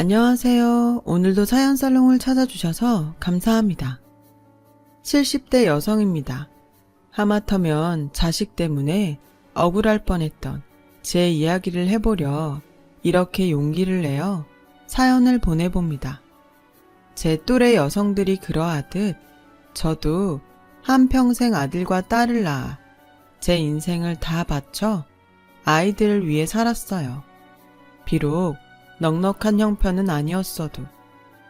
안녕하세요. 오늘도 사연살롱을 찾아주셔서 감사합니다. 70대 여성입니다. 하마터면 자식 때문에 억울할 뻔했던 제 이야기를 해보려 이렇게 용기를 내어 사연을 보내봅니다. 제 또래 여성들이 그러하듯 저도 한평생 아들과 딸을 낳아 제 인생을 다 바쳐 아이들을 위해 살았어요. 비록 넉넉한 형편은 아니었어도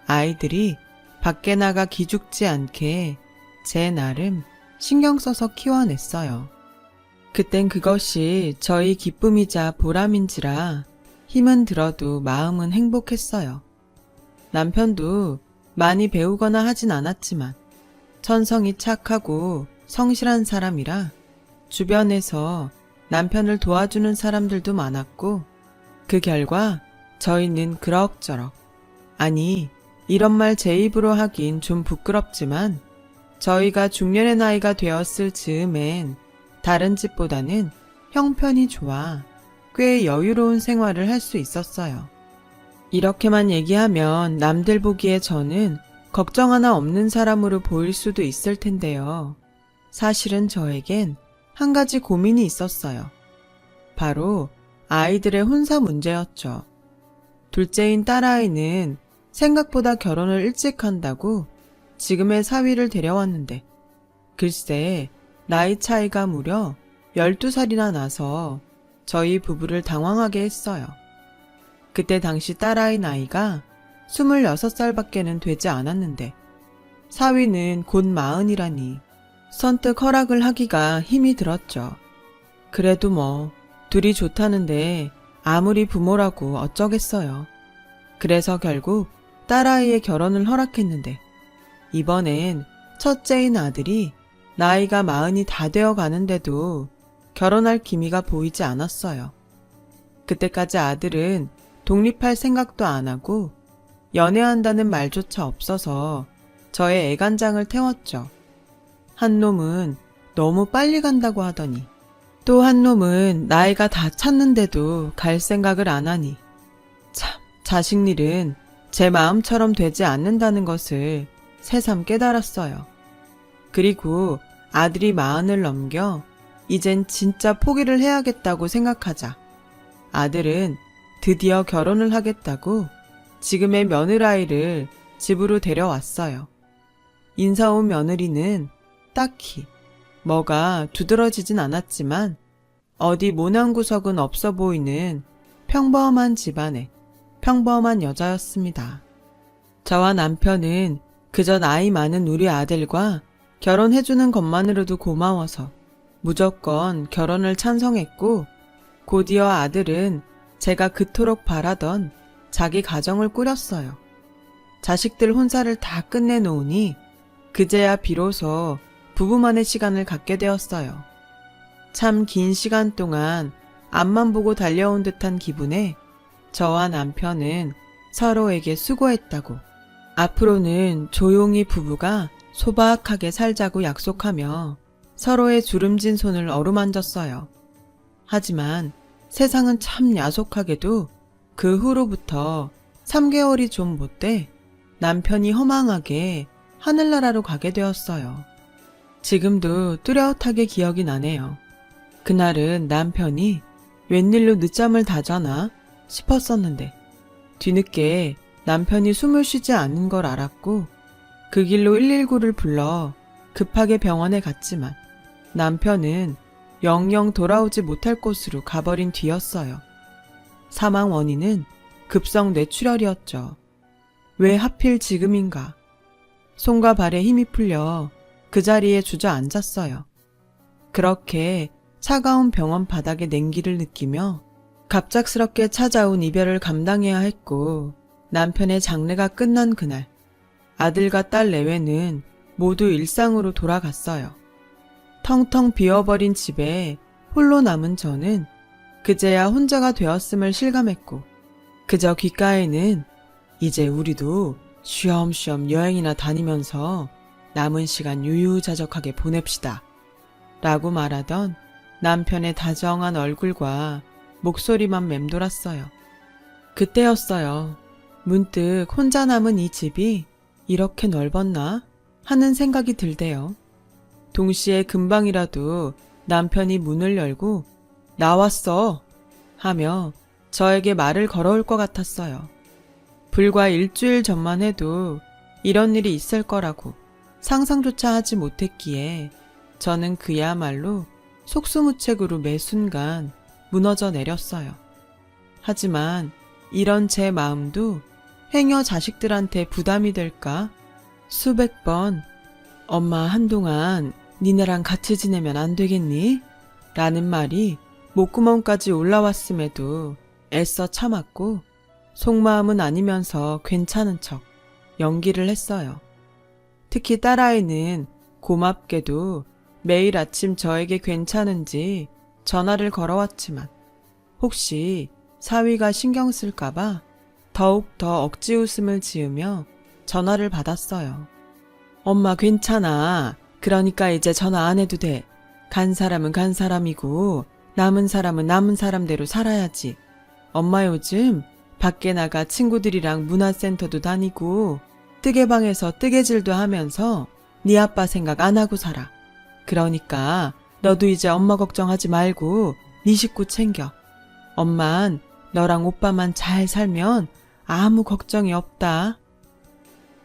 아이들이 밖에 나가 기죽지 않게 제 나름 신경 써서 키워냈어요. 그땐 그것이 저희 기쁨이자 보람인지라 힘은 들어도 마음은 행복했어요. 남편도 많이 배우거나 하진 않았지만 천성이 착하고 성실한 사람이라 주변에서 남편을 도와주는 사람들도 많았고 그 결과 저희는 그럭저럭, 아니 이런 말 제 입으로 하긴 좀 부끄럽지만 저희가 중년의 나이가 되었을 즈음엔 다른 집보다는 형편이 좋아 꽤 여유로운 생활을 할 수 있었어요. 이렇게만 얘기하면 남들 보기에 저는 걱정 하나 없는 사람으로 보일 수도 있을 텐데요. 사실은 저에겐 한 가지 고민이 있었어요. 바로 아이들의 혼사 문제였죠. 둘째인 딸아이는 생각보다 결혼을 일찍 한다고 지금의 사위를 데려왔는데 글쎄 나이 차이가 무려 12살이나 나서 저희 부부를 당황하게 했어요. 그때 당시 딸아이 나이가 26살밖에는 되지 않았는데 사위는 곧 40이라니 선뜻 허락을 하기가 힘이 들었죠. 그래도 뭐 둘이 좋다는데 아무리 부모라고 어쩌겠어요. 그래서 결국 딸아이의 결혼을 허락했는데 이번엔 첫째인 아들이 나이가 40이 다 되어 가는데도 결혼할 기미가 보이지 않았어요. 그때까지 아들은 독립할 생각도 안 하고 연애한다는 말조차 없어서 저의 애간장을 태웠죠. 한 놈은 너무 빨리 간다고 하더니 또 한 놈은 나이가 다 찼는데도 갈 생각을 안 하니 참 자식 일은 제 마음처럼 되지 않는다는 것을 새삼 깨달았어요. 그리고 아들이 40을 넘겨 이젠 진짜 포기를 해야겠다고 생각하자 아들은 드디어 결혼을 하겠다고 지금의 며느라이를 집으로 데려왔어요. 인사 온 며느리는 딱히 뭐가 두드러지진 않았지만 어디 모난 구석은 없어 보이는 평범한 집안의 평범한 여자였습니다. 저와 남편은 그저 나이 많은 우리 아들과 결혼해주는 것만으로도 고마워서 무조건 결혼을 찬성했고 곧이어 아들은 제가 그토록 바라던 자기 가정을 꾸렸어요. 자식들 혼사를 다 끝내놓으니 그제야 비로소 부부만의 시간을 갖게 되었어요. 참 긴 시간 동안 앞만 보고 달려온 듯한 기분에 저와 남편은 서로에게 수고했다고 앞으로는 조용히 부부가 소박하게 살자고 약속하며 서로의 주름진 손을 어루만졌어요. 하지만 세상은 참 야속하게도 그 후로부터 3개월이 좀 못돼 남편이 허망하게 하늘나라로 가게 되었어요. 지금도 뚜렷하게 기억이 나네요. 그날은 남편이 웬일로 늦잠을 다 자나 싶었었는데 뒤늦게 남편이 숨을 쉬지 않는 걸 알았고 그 길로 119를 불러 급하게 병원에 갔지만 남편은 영영 돌아오지 못할 곳으로 가버린 뒤였어요. 사망 원인은 급성 뇌출혈이었죠. 왜 하필 지금인가? 손과 발에 힘이 풀려 그 자리에 주저앉았어요. 그렇게 차가운 병원 바닥의 냉기를 느끼며 갑작스럽게 찾아온 이별을 감당해야 했고 남편의 장례가 끝난 그날 아들과 딸 내외는 모두 일상으로 돌아갔어요. 텅텅 비어버린 집에 홀로 남은 저는 그제야 혼자가 되었음을 실감했고 그저 귓가에는 이제 우리도 쉬엄쉬엄 여행이나 다니면서 남은 시간 유유자적하게 보냅시다 라고 말하던 남편의 다정한 얼굴과 목소리만 맴돌았어요. 그때였어요. 문득 혼자 남은 이 집이 이렇게 넓었나 하는 생각이 들대요. 동시에 금방이라도 남편이 문을 열고 나왔어 하며 저에게 말을 걸어올 것 같았어요. 불과 일주일 전만 해도 이런 일이 있을 거라고 상상조차 하지 못했기에 저는 그야말로 속수무책으로 매 순간 무너져 내렸어요. 하지만 이런 제 마음도 행여 자식들한테 부담이 될까 수백 번 엄마 한동안 니네랑 같이 지내면 안 되겠니? 라는 말이 목구멍까지 올라왔음에도 애써 참았고 속마음은 아니면서 괜찮은 척 연기를 했어요. 특히 딸아이는 고맙게도 매일 아침 저에게 괜찮은지 전화를 걸어왔지만 혹시 사위가 신경 쓸까봐 더욱더 억지 웃음을 지으며 전화를 받았어요. 엄마 괜찮아. 그러니까 이제 전화 안 해도 돼. 간 사람은 간 사람이고 남은 사람은 남은 사람대로 살아야지. 엄마 요즘 밖에 나가 친구들이랑 문화센터도 다니고 뜨개방에서 뜨개질도 하면서 네 아빠 생각 안 하고 살아. 그러니까 너도 이제 엄마 걱정하지 말고 네 식구 챙겨. 엄만 너랑 오빠만 잘 살면 아무 걱정이 없다.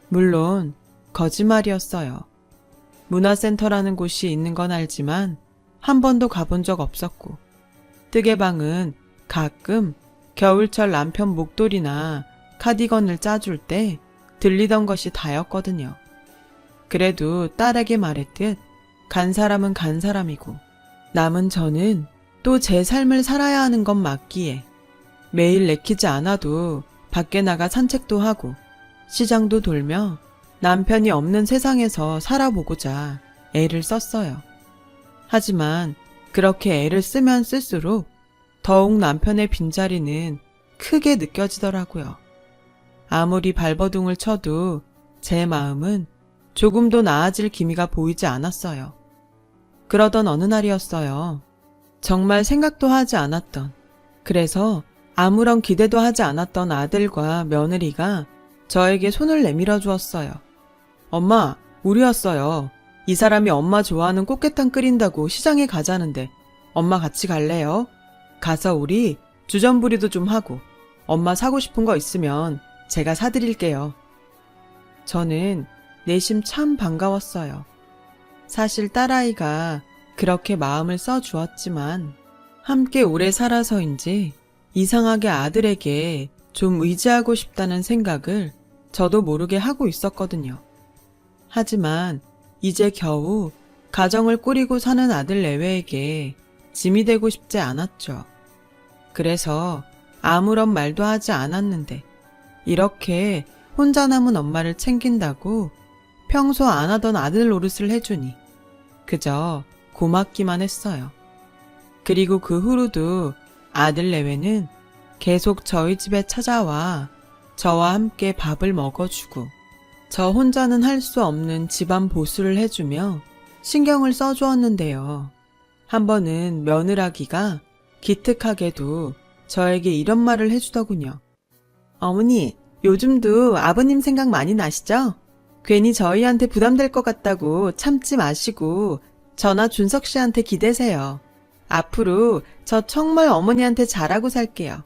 물론 거짓말이었어요. 문화센터라는 곳이 있는 건 알지만 한 번도 가본 적 없었고 뜨개방은 가끔 겨울철 남편 목도리나 카디건을 짜줄 때 들리던 것이 다였거든요. 그래도 딸에게 말했듯 간 사람은 간 사람이고 남은 저는 또 제 삶을 살아야 하는 건 맞기에 매일 내키지 않아도 밖에 나가 산책도 하고 시장도 돌며 남편이 없는 세상에서 살아보고자 애를 썼어요. 하지만 그렇게 애를 쓰면 쓸수록 더욱 남편의 빈자리는 크게 느껴지더라고요. 아무리 발버둥을 쳐도 제 마음은 조금도 나아질 기미가 보이지 않았어요. 그러던 어느 날이었어요. 정말 생각도 하지 않았던, 그래서 아무런 기대도 하지 않았던 아들과 며느리가 저에게 손을 내밀어 주었어요. 엄마, 우리 왔어요. 이 사람이 엄마 좋아하는 꽃게탕 끓인다고 시장에 가자는데 엄마 같이 갈래요? 가서 우리 주전부리도 좀 하고 엄마 사고 싶은 거 있으면 제가 사드릴게요. 저는 내심 참 반가웠어요. 사실 딸아이가 그렇게 마음을 써주었지만 함께 오래 살아서인지 이상하게 아들에게 좀 의지하고 싶다는 생각을 저도 모르게 하고 있었거든요. 하지만 이제 겨우 가정을 꾸리고 사는 아들 내외에게 짐이 되고 싶지 않았죠. 그래서 아무런 말도 하지 않았는데 이렇게 혼자 남은 엄마를 챙긴다고 평소 안 하던 아들 노릇을 해주니 그저 고맙기만 했어요. 그리고 그 후로도 아들 내외는 계속 저희 집에 찾아와 저와 함께 밥을 먹어주고 저 혼자는 할 수 없는 집안 보수를 해주며 신경을 써주었는데요. 한 번은 며느라기가 기특하게도 저에게 이런 말을 해주더군요. 어머니, 요즘도 아버님 생각 많이 나시죠? 괜히 저희한테 부담될 것 같다고 참지 마시고 저나 준석 씨한테 기대세요. 앞으로 저 정말 어머니한테 잘하고 살게요.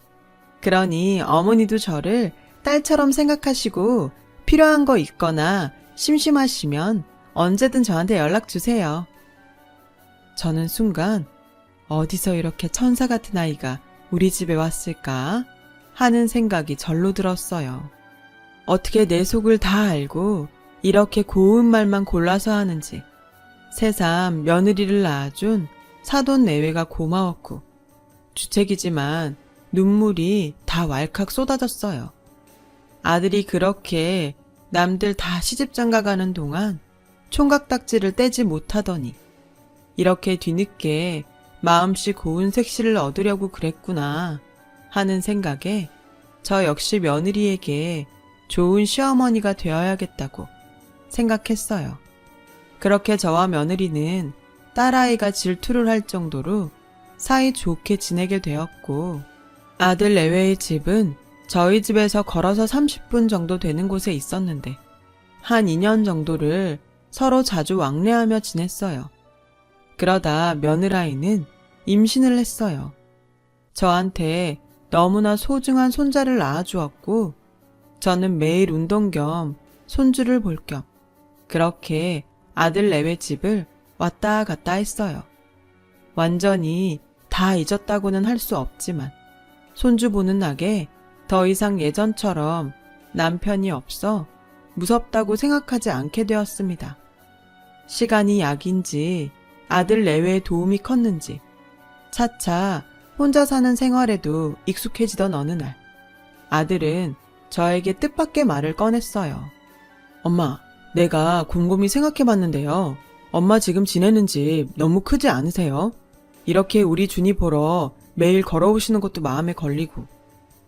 그러니 어머니도 저를 딸처럼 생각하시고 필요한 거 있거나 심심하시면 언제든 저한테 연락 주세요. 저는 순간 어디서 이렇게 천사 같은 아이가 우리 집에 왔을까 하는 생각이 절로 들었어요. 어떻게 내 속을 다 알고 이렇게 고운 말만 골라서 하는지 새삼 며느리를 낳아준 사돈 내외가 고마웠고 주책이지만 눈물이 다 왈칵 쏟아졌어요. 아들이 그렇게 남들 다 시집장 가가는 동안 총각딱지를 떼지 못하더니 이렇게 뒤늦게 마음씨 고운 색시를 얻으려고 그랬구나 하는 생각에 저 역시 며느리에게 좋은 시어머니가 되어야겠다고 생각했어요. 그렇게 저와 며느리는 딸아이가 질투를 할 정도로 사이 좋게 지내게 되었고 아들 내외의 집은 저희 집에서 걸어서 30분 정도 되는 곳에 있었는데 한 2년 정도를 서로 자주 왕래하며 지냈어요. 그러다 며느라이는 임신을 했어요. 저한테 너무나 소중한 손자를 낳아주었고 저는 매일 운동 겸 손주를 볼 겸 그렇게 아들 내외 집을 왔다 갔다 했어요. 완전히 다 잊었다고는 할 수 없지만 손주 보는 낙에 더 이상 예전처럼 남편이 없어 무섭다고 생각하지 않게 되었습니다. 시간이 약인지 아들 내외의 도움이 컸는지 차차 혼자 사는 생활에도 익숙해지던 어느 날 아들은 저에게 뜻밖의 말을 꺼냈어요. 엄마, 내가 곰곰이 생각해봤는데요. 엄마 지금 지내는 집 너무 크지 않으세요? 이렇게 우리 준이 보러 매일 걸어오시는 것도 마음에 걸리고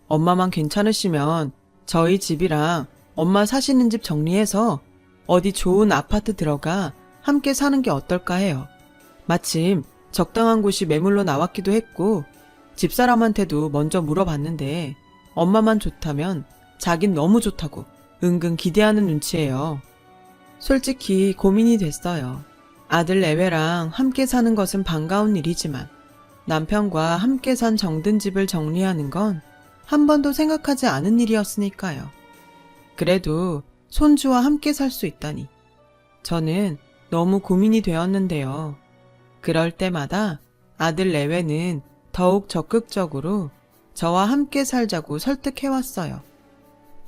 엄마만 괜찮으시면 저희 집이랑 엄마 사시는 집 정리해서 어디 좋은 아파트 들어가 함께 사는 게 어떨까 해요. 마침 적당한 곳이 매물로 나왔기도 했고 집사람한테도 먼저 물어봤는데 엄마만 좋다면 자긴 너무 좋다고 은근 기대하는 눈치예요. 솔직히 고민이 됐어요. 아들 내외랑 함께 사는 것은 반가운 일이지만 남편과 함께 산 정든 집을 정리하는 건 한 번도 생각하지 않은 일이었으니까요. 그래도 손주와 함께 살 수 있다니 저는 너무 고민이 되었는데요. 그럴 때마다 아들 내외는 더욱 적극적으로 저와 함께 살자고 설득해왔어요.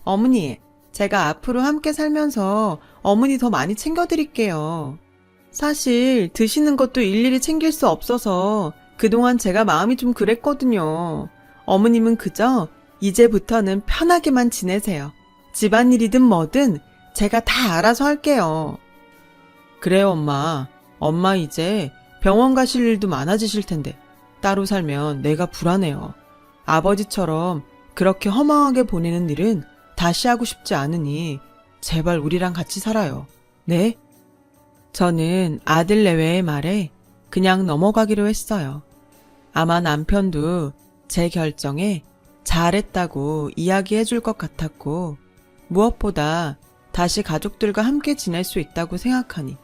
어머니, 제가 앞으로 함께 살면서 어머니 더 많이 챙겨드릴게요. 사실 드시는 것도 일일이 챙길 수 없어서 그동안 제가 마음이 좀 그랬거든요. 어머님은 그저 이제부터는 편하게만 지내세요. 집안일이든 뭐든 제가 다 알아서 할게요. 그래요, 엄마. 엄마 이제 병원 가실 일도 많아지실 텐데 따로 살면 내가 불안해요. 아버지처럼 그렇게 허망하게 보내는 일은 다시 하고 싶지 않으니 제발 우리랑 같이 살아요. 네? 저는 아들 내외의 말에 그냥 넘어가기로 했어요. 아마 남편도 제 결정에 잘했다고 이야기해 줄 것 같았고 무엇보다 다시 가족들과 함께 지낼 수 있다고 생각하니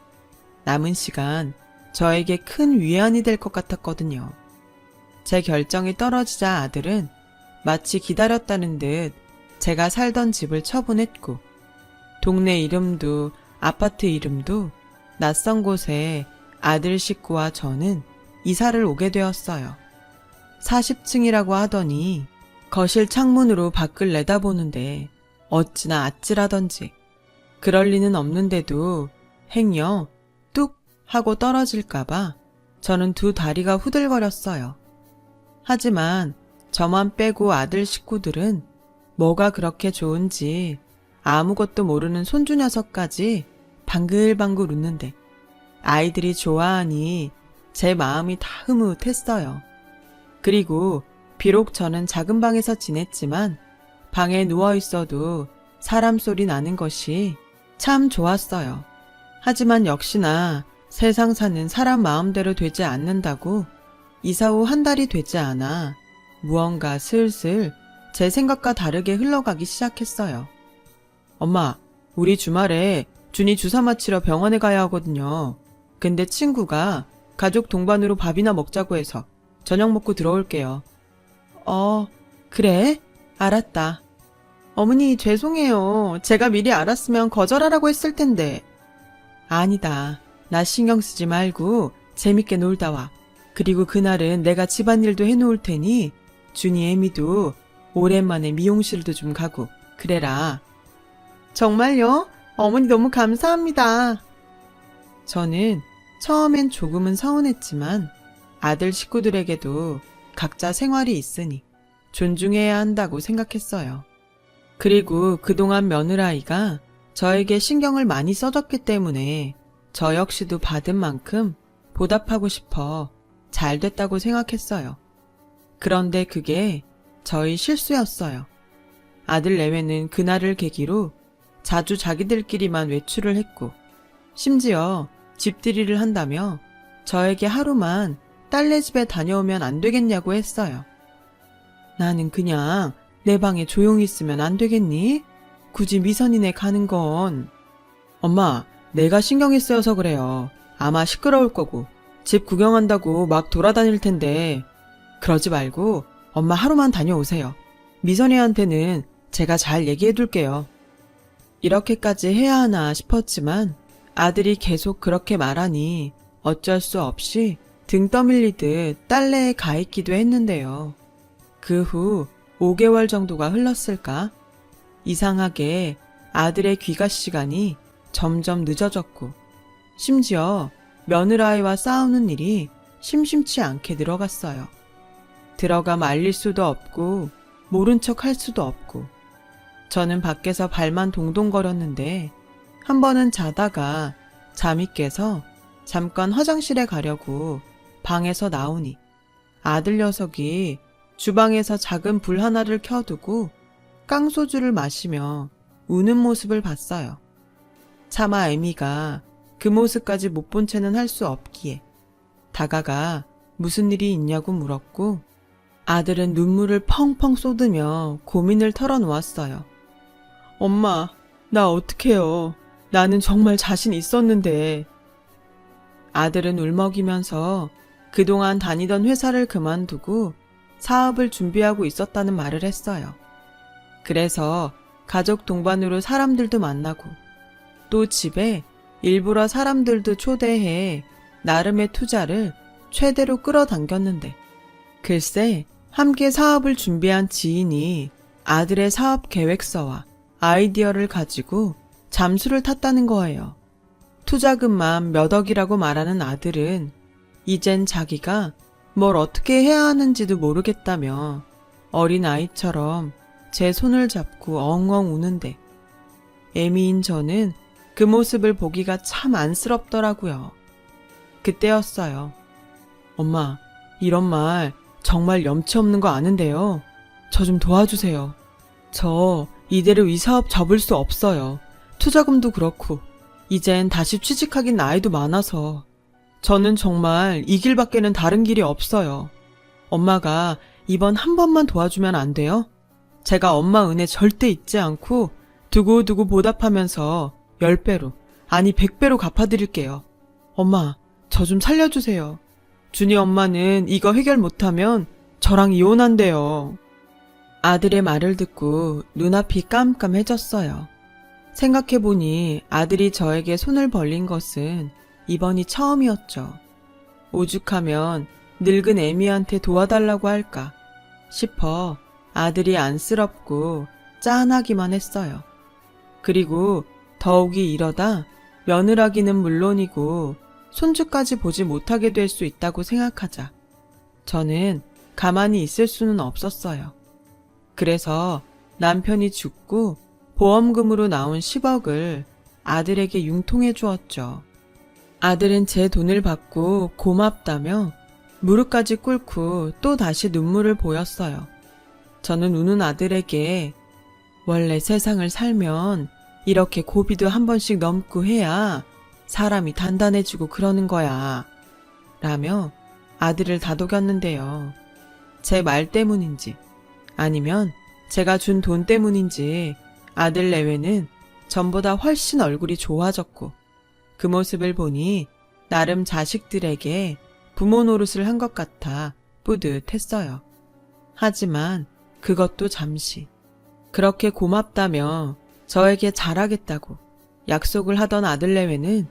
남은 시간 저에게 큰 위안이 될 것 같았거든요. 제 결정이 떨어지자 아들은 마치 기다렸다는 듯 제가 살던 집을 처분했고 동네 이름도 아파트 이름도 낯선 곳에 아들 식구와 저는 이사를 오게 되었어요. 40층이라고 하더니 거실 창문으로 밖을 내다보는데 어찌나 아찔하던지 그럴 리는 없는데도 행여 뚝 하고 떨어질까봐 저는 두 다리가 후들거렸어요. 하지만 저만 빼고 아들 식구들은 뭐가 그렇게 좋은지 아무것도 모르는 손주 녀석까지 방글방글 웃는데 아이들이 좋아하니 제 마음이 다 흐뭇했어요. 그리고 비록 저는 작은 방에서 지냈지만 방에 누워있어도 사람 소리 나는 것이 참 좋았어요. 하지만 역시나 세상 사는 사람 마음대로 되지 않는다고 이사 후 한 달이 되지 않아 무언가 슬슬 제 생각과 다르게 흘러가기 시작했어요. 엄마, 우리 주말에 준이 주사 맞히러 병원에 가야 하거든요. 근데 친구가 가족 동반으로 밥이나 먹자고 해서 저녁 먹고 들어올게요. 그래? 알았다. 어머니, 죄송해요. 제가 미리 알았으면 거절하라고 했을 텐데. 아니다. 나 신경 쓰지 말고 재밌게 놀다 와. 그리고 그날은 내가 집안일도 해놓을 테니 준이 애미도 오랜만에 미용실도 좀 가고 그래라. 정말요? 어머니 너무 감사합니다. 저는 처음엔 조금은 서운했지만 아들 식구들에게도 각자 생활이 있으니 존중해야 한다고 생각했어요. 그리고 그동안 며느라이가 저에게 신경을 많이 써줬기 때문에 저 역시도 받은 만큼 보답하고 싶어 잘 됐다고 생각했어요. 그런데 그게 저희 실수였어요. 아들 내외는 그날을 계기로 자주 자기들끼리만 외출을 했고 심지어 집들이를 한다며 저에게 하루만 딸네 집에 다녀오면 안 되겠냐고 했어요. 나는 그냥 내 방에 조용히 있으면 안 되겠니? 굳이 미선이네 가는 건. 엄마, 내가 신경이 쓰여서 그래요. 아마 시끄러울 거고 집 구경한다고 막 돌아다닐 텐데. 그러지 말고 엄마 하루만 다녀오세요. 미선이한테는 제가 잘 얘기해 둘게요. 이렇게까지 해야 하나 싶었지만 아들이 계속 그렇게 말하니 어쩔 수 없이 등 떠밀리듯 딸내에 가 있기도 했는데요. 그 후 5개월 정도가 흘렀을까? 이상하게 아들의 귀가 시간이 점점 늦어졌고 심지어 며느라이와 싸우는 일이 심심치 않게 늘어갔어요. 들어가 말릴 수도 없고 모른 척 할 수도 없고 저는 밖에서 발만 동동거렸는데 한 번은 자다가 잠이 깨서 잠깐 화장실에 가려고 방에서 나오니 아들 녀석이 주방에서 작은 불 하나를 켜두고 깡소주를 마시며 우는 모습을 봤어요. 차마 애미가 그 모습까지 못 본 채는 할 수 없기에 다가가 무슨 일이 있냐고 물었고 아들은 눈물을 펑펑 쏟으며 고민을 털어놓았어요. 엄마, 나 어떡해요. 나는 정말 자신 있었는데. 아들은 울먹이면서 그동안 다니던 회사를 그만두고 사업을 준비하고 있었다는 말을 했어요. 그래서 가족 동반으로 사람들도 만나고 또 집에 일부러 사람들도 초대해 나름의 투자를 최대로 끌어당겼는데 글쎄 함께 사업을 준비한 지인이 아들의 사업 계획서와 아이디어를 가지고 잠수를 탔다는 거예요. 투자금만 몇 억이라고 말하는 아들은 이젠 자기가 뭘 어떻게 해야 하는지도 모르겠다며 어린아이처럼 제 손을 잡고 엉엉 우는데 애미인 저는 그 모습을 보기가 참 안쓰럽더라고요. 그때였어요. 엄마, 이런 말 정말 염치 없는 거 아는데요. 저 좀 도와주세요. 저 이대로 이 사업 접을 수 없어요. 투자금도 그렇고 이젠 다시 취직하긴 나이도 많아서 저는 정말 이 길밖에는 다른 길이 없어요. 엄마가 이번 한 번만 도와주면 안 돼요? 제가 엄마 은혜 절대 잊지 않고 두고두고 보답하면서 10배로 아니 100배로 갚아드릴게요. 엄마, 저 좀 살려주세요. 준이 엄마는 이거 해결 못하면 저랑 이혼한대요. 아들의 말을 듣고 눈앞이 깜깜해졌어요. 생각해보니 아들이 저에게 손을 벌린 것은 이번이 처음이었죠. 오죽하면 늙은 애미한테 도와달라고 할까 싶어 아들이 안쓰럽고 짠하기만 했어요. 그리고 더욱이 이러다 며느라기는 물론이고 손주까지 보지 못하게 될 수 있다고 생각하자 저는 가만히 있을 수는 없었어요. 그래서 남편이 죽고 보험금으로 나온 10억을 아들에게 융통해 주었죠. 아들은 제 돈을 받고 고맙다며 무릎까지 꿇고 또 다시 눈물을 보였어요. 저는 우는 아들에게 원래 세상을 살면 이렇게 고비도 한 번씩 넘고 해야 사람이 단단해지고 그러는 거야. 라며 아들을 다독였는데요. 제 말 때문인지 아니면 제가 준 돈 때문인지 아들 내외는 전보다 훨씬 얼굴이 좋아졌고 그 모습을 보니 나름 자식들에게 부모 노릇을 한 것 같아 뿌듯했어요. 하지만 그것도 잠시. 그렇게 고맙다며 저에게 잘하겠다고 약속을 하던 아들 내외는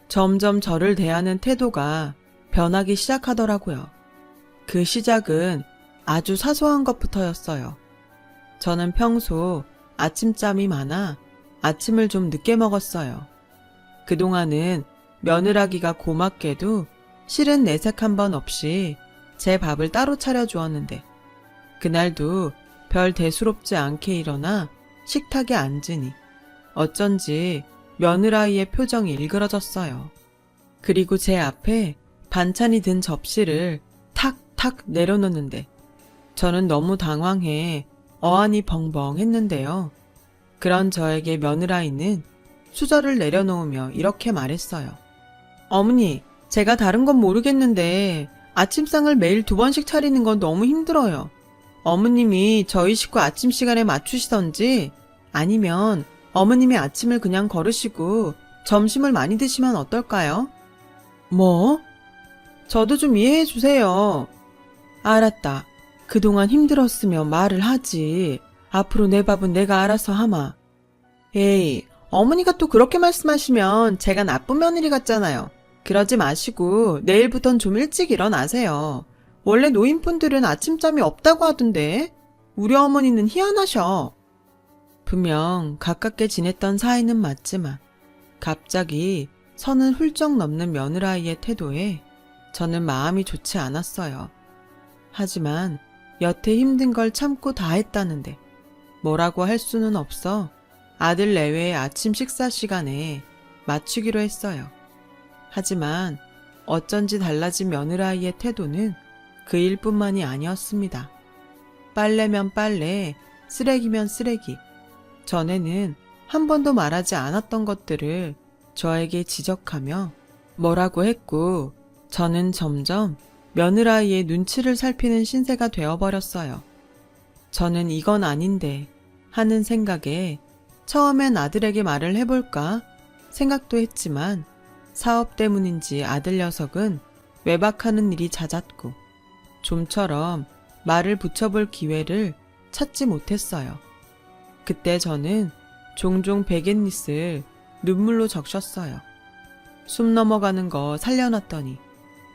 점점 저를 대하는 태도가 변하기 시작하더라고요. 그 시작은 아주 사소한 것부터였어요. 저는 평소 아침잠이 많아 아침을 좀 늦게 먹었어요. 그동안은 며느라기가 고맙게도 실은 내색 한 번 없이 제 밥을 따로 차려주었는데 그날도 별 대수롭지 않게 일어나 식탁에 앉으니 어쩐지 며느라이의 표정이 일그러졌어요. 그리고 제 앞에 반찬이 든 접시를 탁탁 내려놓는데 저는 너무 당황해 어안이 벙벙 했는데요. 그런 저에게 며느라이는 수저를 내려놓으며 이렇게 말했어요. 어머니, 제가 다른 건 모르겠는데 아침상을 매일 2번씩 차리는 건 너무 힘들어요. 어머님이 저희 식구 아침 시간에 맞추시던지 아니면 어머님이 아침을 그냥 거르시고 점심을 많이 드시면 어떨까요? 뭐? 저도 좀 이해해 주세요. 알았다. 그동안 힘들었으면 말을 하지. 앞으로 내 밥은 내가 알아서 하마. 에이, 어머니가 또 그렇게 말씀하시면 제가 나쁜 며느리 같잖아요. 그러지 마시고 내일부턴 좀 일찍 일어나세요. 원래 노인분들은 아침잠이 없다고 하던데 우리 어머니는 희한하셔. 분명 가깝게 지냈던 사이는 맞지만 갑자기 선을 훌쩍 넘는 며느라이의 태도에 저는 마음이 좋지 않았어요. 하지만 여태 힘든 걸 참고 다 했다는데 뭐라고 할 수는 없어 아들 내외의 아침 식사 시간에 맞추기로 했어요. 하지만 어쩐지 달라진 며느라이의 태도는 그 일뿐만이 아니었습니다. 빨래면 빨래, 쓰레기면 쓰레기. 전에는 한 번도 말하지 않았던 것들을 저에게 지적하며 뭐라고 했고 저는 점점 며느라이의 눈치를 살피는 신세가 되어버렸어요. 저는 이건 아닌데 하는 생각에 처음엔 아들에게 말을 해볼까 생각도 했지만 사업 때문인지 아들 녀석은 외박하는 일이 잦았고 좀처럼 말을 붙여볼 기회를 찾지 못했어요. 그때 저는 종종 베갯닛을 눈물로 적셨어요. 숨 넘어가는 거 살려놨더니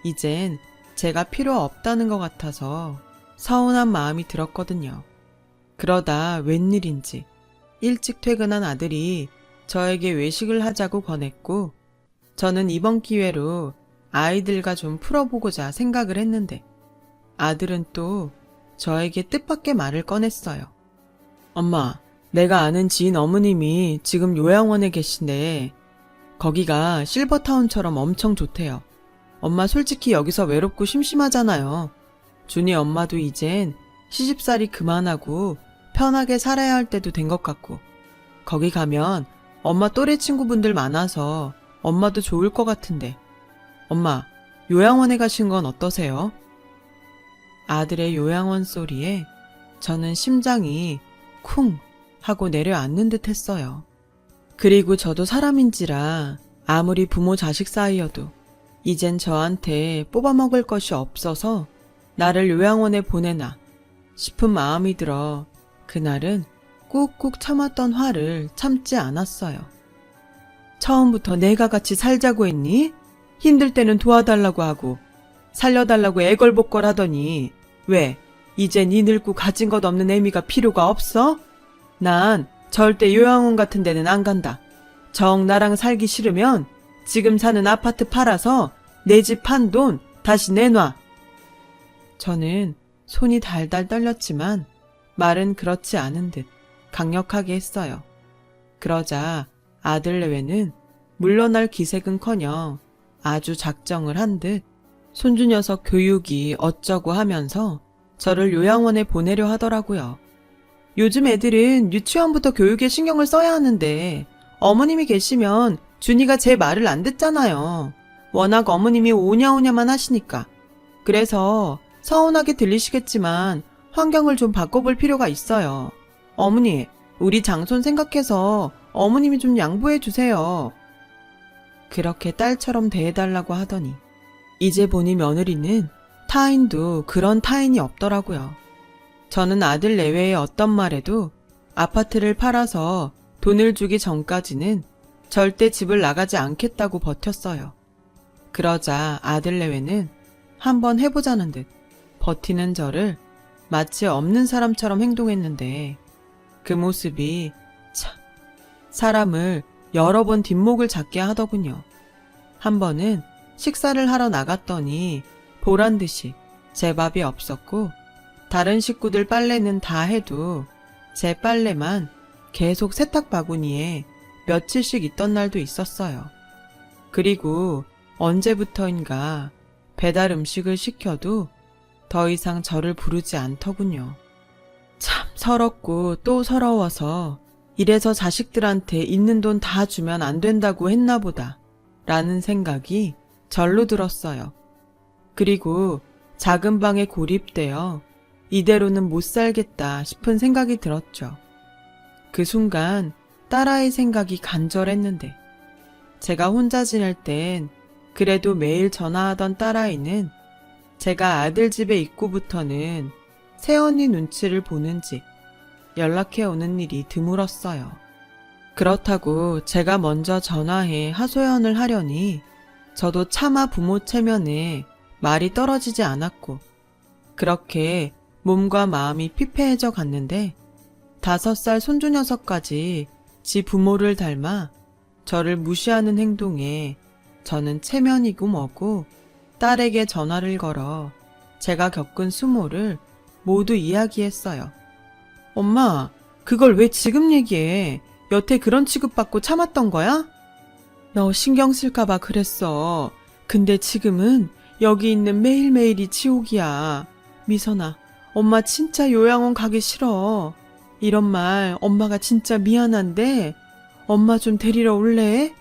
이젠 제가 필요 없다는 것 같아서 서운한 마음이 들었거든요. 그러다 웬일인지 일찍 퇴근한 아들이 저에게 외식을 하자고 권했고 저는 이번 기회로 아이들과 좀 풀어보고자 생각을 했는데 아들은 또 저에게 뜻밖의 말을 꺼냈어요. 엄마, 내가 아는 지인 어머님이 지금 요양원에 계신데 거기가 실버타운처럼 엄청 좋대요. 엄마 솔직히 여기서 외롭고 심심하잖아요. 준이 엄마도 이젠 시집살이 그만하고 편하게 살아야 할 때도 된 것 같고 거기 가면 엄마 또래 친구분들 많아서 엄마도 좋을 것 같은데 엄마, 요양원에 가신 건 어떠세요? 아들의 요양원 소리에 저는 심장이 쿵 하고 내려앉는 듯 했어요. 그리고 저도 사람인지라 아무리 부모 자식 사이여도 이젠 저한테 뽑아먹을 것이 없어서 나를 요양원에 보내나 싶은 마음이 들어 그날은 꾹꾹 참았던 화를 참지 않았어요. 처음부터 내가 같이 살자고 했니? 힘들 때는 도와달라고 하고 살려달라고 애걸복걸 하더니 왜 이제 네 늙고 가진 것 없는 애미가 필요가 없어? 난 절대 요양원 같은 데는 안 간다. 정 나랑 살기 싫으면 지금 사는 아파트 팔아서 내 집 판 돈 다시 내놔. 저는 손이 달달 떨렸지만 말은 그렇지 않은 듯 강력하게 했어요. 그러자 아들 내외는 물러날 기색은커녕 아주 작정을 한 듯 손주 녀석 교육이 어쩌고 하면서 저를 요양원에 보내려 하더라고요. 요즘 애들은 유치원부터 교육에 신경을 써야 하는데 어머님이 계시면 준이가 제 말을 안 듣잖아요. 워낙 어머님이 오냐오냐만 하시니까. 그래서 서운하게 들리시겠지만 환경을 좀 바꿔볼 필요가 있어요. 어머니, 우리 장손 생각해서 어머님이 좀 양보해 주세요. 그렇게 딸처럼 대해달라고 하더니 이제 보니 며느리는 타인도 그런 타인이 없더라고요. 저는 아들 내외의 어떤 말에도 아파트를 팔아서 돈을 주기 전까지는 절대 집을 나가지 않겠다고 버텼어요. 그러자 아들 내외는 한번 해보자는 듯 버티는 저를 마치 없는 사람처럼 행동했는데 그 모습이 참 사람을 여러 번 뒷목을 잡게 하더군요. 한 번은 식사를 하러 나갔더니 보란듯이 제 밥이 없었고 다른 식구들 빨래는 다 해도 제 빨래만 계속 세탁 바구니에 며칠씩 있던 날도 있었어요. 그리고 언제부터인가 배달 음식을 시켜도 더 이상 저를 부르지 않더군요. 참 서럽고 또 서러워서 이래서 자식들한테 있는 돈 다 주면 안 된다고 했나 보다 라는 생각이 절로 들었어요. 그리고 작은 방에 고립되어 이대로는 못 살겠다 싶은 생각이 들었죠. 그 순간 딸아이 생각이 간절했는데 제가 혼자 지낼 땐 그래도 매일 전화하던 딸아이는 제가 아들 집에 입구부터는 새언니 눈치를 보는지 연락해 오는 일이 드물었어요. 그렇다고 제가 먼저 전화해 하소연을 하려니 저도 차마 부모 체면에 말이 떨어지지 않았고 그렇게 몸과 마음이 피폐해져 갔는데 5살 손주 녀석까지 지 부모를 닮아 저를 무시하는 행동에 저는 체면이고 뭐고 딸에게 전화를 걸어 제가 겪은 수모를 모두 이야기했어요. 엄마, 그걸 왜 지금 얘기해? 여태 그런 취급받고 참았던 거야? 너 신경 쓸까봐 그랬어. 근데 지금은 여기 있는 매일매일이 지옥이야. 미선아, 엄마 진짜 요양원 가기 싫어. 이런 말 엄마가 진짜 미안한데 엄마 좀 데리러 올래?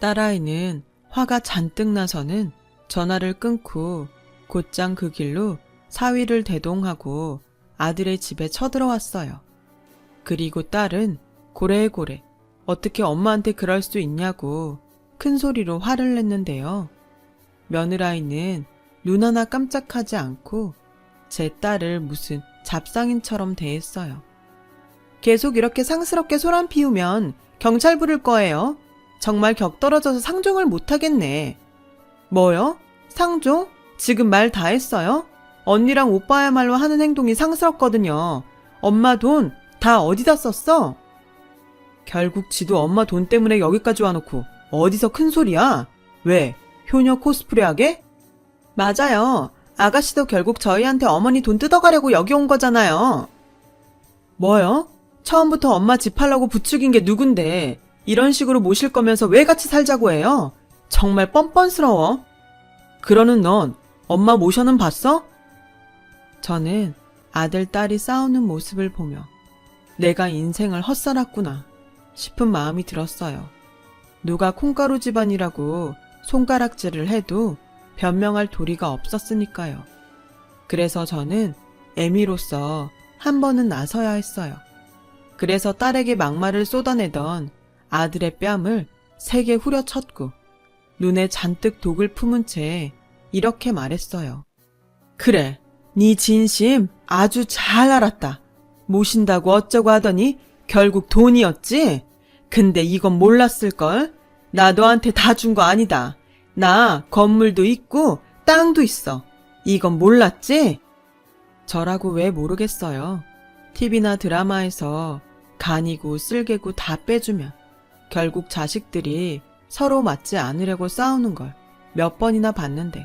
딸아이는 화가 잔뜩 나서는 전화를 끊고 곧장 그 길로 사위를 대동하고 아들의 집에 쳐들어왔어요. 그리고 딸은 고래고래 어떻게 엄마한테 그럴 수 있냐고 큰 소리로 화를 냈는데요. 며느라이는 눈 하나 깜짝하지 않고 제 딸을 무슨 잡상인처럼 대했어요. 계속 이렇게 상스럽게 소란 피우면 경찰 부를 거예요. 정말 격 떨어져서 상종을 못하겠네. 뭐요? 상종? 지금 말 다 했어요? 언니랑 오빠야말로 하는 행동이 상스럽거든요. 엄마 돈 다 어디다 썼어? 결국 지도 엄마 돈 때문에 여기까지 와놓고 어디서 큰 소리야? 왜? 효녀 코스프레하게? 맞아요. 아가씨도 결국 저희한테 어머니 돈 뜯어가려고 여기 온 거잖아요. 뭐요? 처음부터 엄마 집 팔라고 부추긴 게 누군데 이런 식으로 모실 거면서 왜 같이 살자고 해요? 정말 뻔뻔스러워. 그러는 넌 엄마 모셔는 봤어? 저는 아들, 딸이 싸우는 모습을 보며 내가 인생을 헛살았구나 싶은 마음이 들었어요. 누가 콩가루 집안이라고 손가락질을 해도 변명할 도리가 없었으니까요. 그래서 저는 애미로서 한 번은 나서야 했어요. 그래서 딸에게 막말을 쏟아내던 아들의 뺨을 세게 후려쳤고 눈에 잔뜩 독을 품은 채 이렇게 말했어요. 그래, 네 진심 아주 잘 알았다. 모신다고 어쩌고 하더니 결국 돈이었지? 근데 이건 몰랐을걸? 나 너한테 다 준 거 아니다. 나 건물도 있고 땅도 있어. 이건 몰랐지? 저라고 왜 모르겠어요. TV나 드라마에서 간이고 쓸개고 다 빼주면 결국 자식들이 서로 맞지 않으려고 싸우는 걸 몇 번이나 봤는데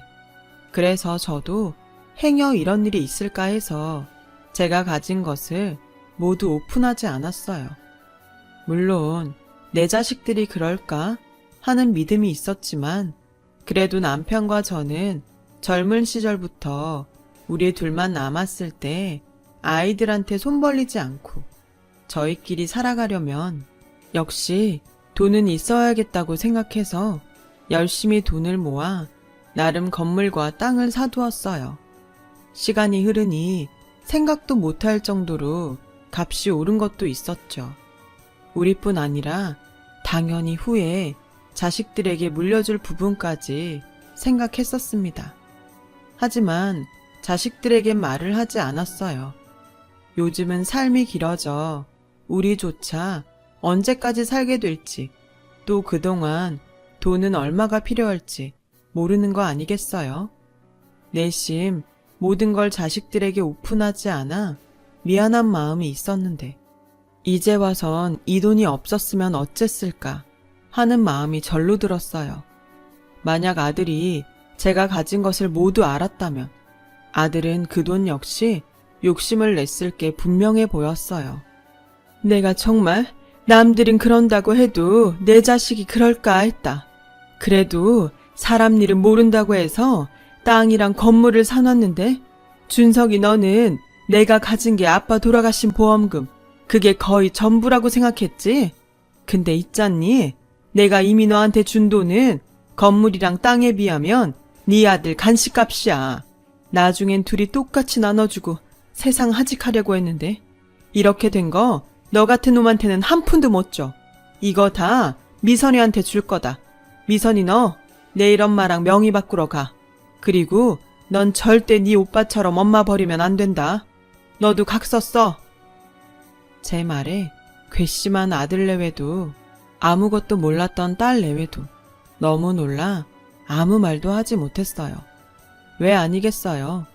그래서 저도 행여 이런 일이 있을까 해서 제가 가진 것을 모두 오픈하지 않았어요. 물론 내 자식들이 그럴까 하는 믿음이 있었지만 그래도 남편과 저는 젊은 시절부터 우리 둘만 남았을 때 아이들한테 손 벌리지 않고 저희끼리 살아가려면 역시 돈은 있어야겠다고 생각해서 열심히 돈을 모아 나름 건물과 땅을 사두었어요. 시간이 흐르니 생각도 못할 정도로 값이 오른 것도 있었죠. 우리뿐 아니라 당연히 후에 자식들에게 물려줄 부분까지 생각했었습니다. 하지만 자식들에게 말을 하지 않았어요. 요즘은 삶이 길어져 우리조차 언제까지 살게 될지 또 그동안 돈은 얼마가 필요할지 모르는 거 아니겠어요? 내심 모든 걸 자식들에게 오픈하지 않아 미안한 마음이 있었는데 이제 와선 이 돈이 없었으면 어쨌을까 하는 마음이 절로 들었어요. 만약 아들이 제가 가진 것을 모두 알았다면 아들은 그 돈 역시 욕심을 냈을 게 분명해 보였어요. 내가 정말 남들은 그런다고 해도 내 자식이 그럴까 했다. 그래도 사람 일은 모른다고 해서 땅이랑 건물을 사놨는데 준석이 너는 내가 가진 게 아빠 돌아가신 보험금 그게 거의 전부라고 생각했지? 근데 있잖니 내가 이미 너한테 준 돈은 건물이랑 땅에 비하면 네 아들 간식값이야. 나중엔 둘이 똑같이 나눠주고 세상 하직하려고 했는데 이렇게 된 거 너 같은 놈한테는 한 푼도 못 줘. 이거 다 미선이한테 줄 거다. 미선이 너 내일 엄마랑 명의 바꾸러 가. 그리고 넌 절대 네 오빠처럼 엄마 버리면 안 된다. 너도 각 썼어. 제 말에 괘씸한 아들 내외도 아무것도 몰랐던 딸 내외도 너무 놀라 아무 말도 하지 못했어요. 왜 아니겠어요.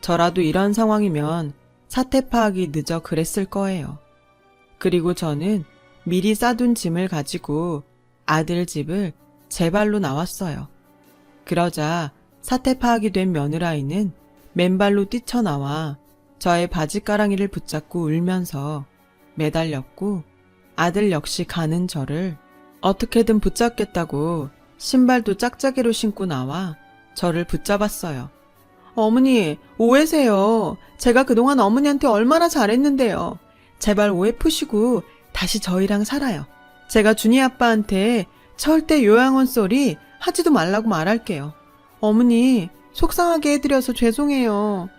저라도 이런 상황이면 사태 파악이 늦어 그랬을 거예요. 그리고 저는 미리 싸둔 짐을 가지고 아들 집을 제 발로 나왔어요. 그러자 사태 파악이 된 며느라이는 맨발로 뛰쳐나와 저의 바지가랑이를 붙잡고 울면서 매달렸고 아들 역시 가는 저를 어떻게든 붙잡겠다고 신발도 짝짝이로 신고 나와 저를 붙잡았어요. 어머니, 오해세요. 제가 그동안 어머니한테 얼마나 잘했는데요. 제발 오해 푸시고 다시 저희랑 살아요. 제가 준이 아빠한테 절대 요양원 소리 하지도 말라고 말할게요. 어머니, 속상하게 해드려서 죄송해요.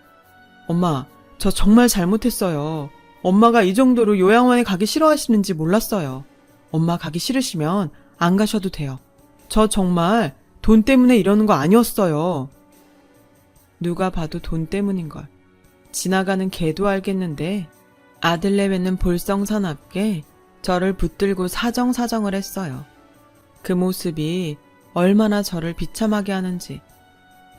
엄마, 저 정말 잘못했어요. 엄마가 이 정도로 요양원에 가기 싫어하시는지 몰랐어요. 엄마 가기 싫으시면 안 가셔도 돼요. 저 정말 돈 때문에 이러는 거 아니었어요. 누가 봐도 돈 때문인걸. 지나가는 개도 알겠는데 아들 내외는 볼썽사납게 저를 붙들고 사정사정을 했어요. 그 모습이 얼마나 저를 비참하게 하는지.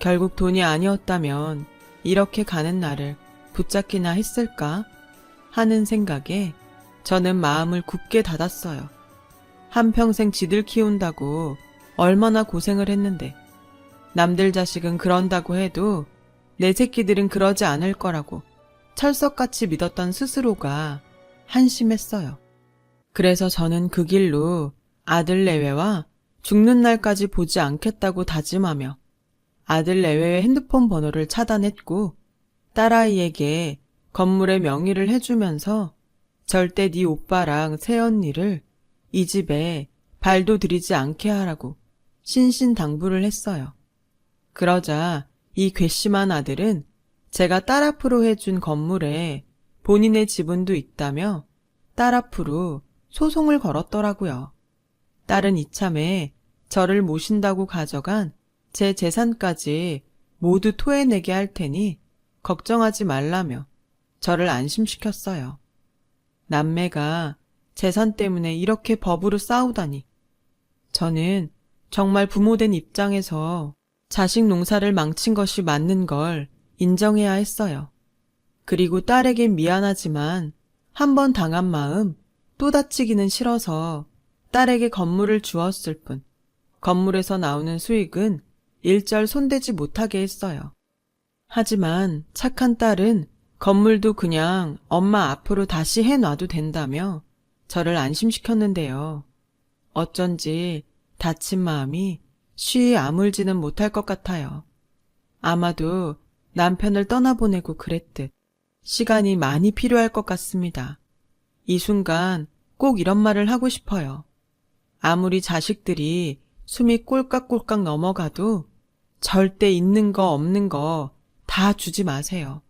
결국 돈이 아니었다면 이렇게 가는 나를 붙잡기나 했을까 하는 생각에 저는 마음을 굳게 닫았어요. 한평생 지들 키운다고 얼마나 고생을 했는데 남들 자식은 그런다고 해도 내 새끼들은 그러지 않을 거라고 철석같이 믿었던 스스로가 한심했어요. 그래서 저는 그 길로 아들 내외와 죽는 날까지 보지 않겠다고 다짐하며 아들 내외의 핸드폰 번호를 차단했고 딸아이에게 건물의 명의를 해주면서 절대 네 오빠랑 새언니를 이 집에 발도 들이지 않게 하라고 신신당부를 했어요. 그러자 이 괘씸한 아들은 제가 딸 앞으로 해준 건물에 본인의 지분도 있다며 딸 앞으로 소송을 걸었더라고요. 딸은 이참에 저를 모신다고 가져간 제 재산까지 모두 토해내게 할 테니 걱정하지 말라며 저를 안심시켰어요. 남매가 재산 때문에 이렇게 법으로 싸우다니. 저는 정말 부모된 입장에서 자식 농사를 망친 것이 맞는 걸 인정해야 했어요. 그리고 딸에겐 미안하지만 한 번 당한 마음 또 다치기는 싫어서 딸에게 건물을 주었을 뿐 건물에서 나오는 수익은 일절 손대지 못하게 했어요. 하지만 착한 딸은 건물도 그냥 엄마 앞으로 다시 해놔도 된다며 저를 안심시켰는데요. 어쩐지 다친 마음이 쉬이 아물지는 못할 것 같아요. 아마도 남편을 떠나보내고 그랬듯 시간이 많이 필요할 것 같습니다. 이 순간 꼭 이런 말을 하고 싶어요. 아무리 자식들이 숨이 꼴깍꼴깍 넘어가도 절대 있는 거 없는 거 다 주지 마세요.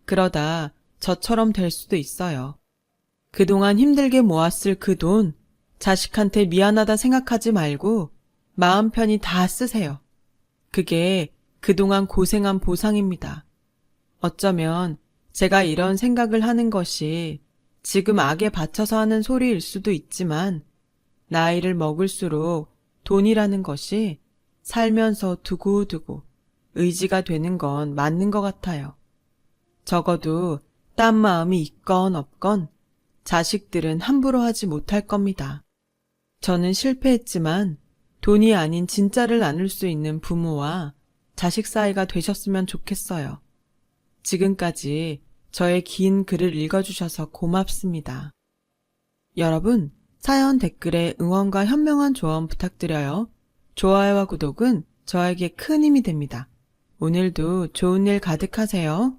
그러다 저처럼 될 수도 있어요. 그동안 힘들게 모았을 그 돈 자식한테 미안하다 생각하지 말고 마음 편히 다 쓰세요. 그게 그동안 고생한 보상입니다. 어쩌면 제가 이런 생각을 하는 것이 지금 악에 받쳐서 하는 소리일 수도 있지만 나이를 먹을수록 돈이라는 것이 살면서 두고두고 의지가 되는 건 맞는 것 같아요. 적어도 딴 마음이 있건 없건 자식들은 함부로 하지 못할 겁니다. 저는 실패했지만 돈이 아닌 진짜를 나눌 수 있는 부모와 자식 사이가 되셨으면 좋겠어요. 지금까지 저의 긴 글을 읽어주셔서 고맙습니다. 여러분, 사연 댓글에 응원과 현명한 조언 부탁드려요. 좋아요와 구독은 저에게 큰 힘이 됩니다. 오늘도 좋은 일 가득하세요.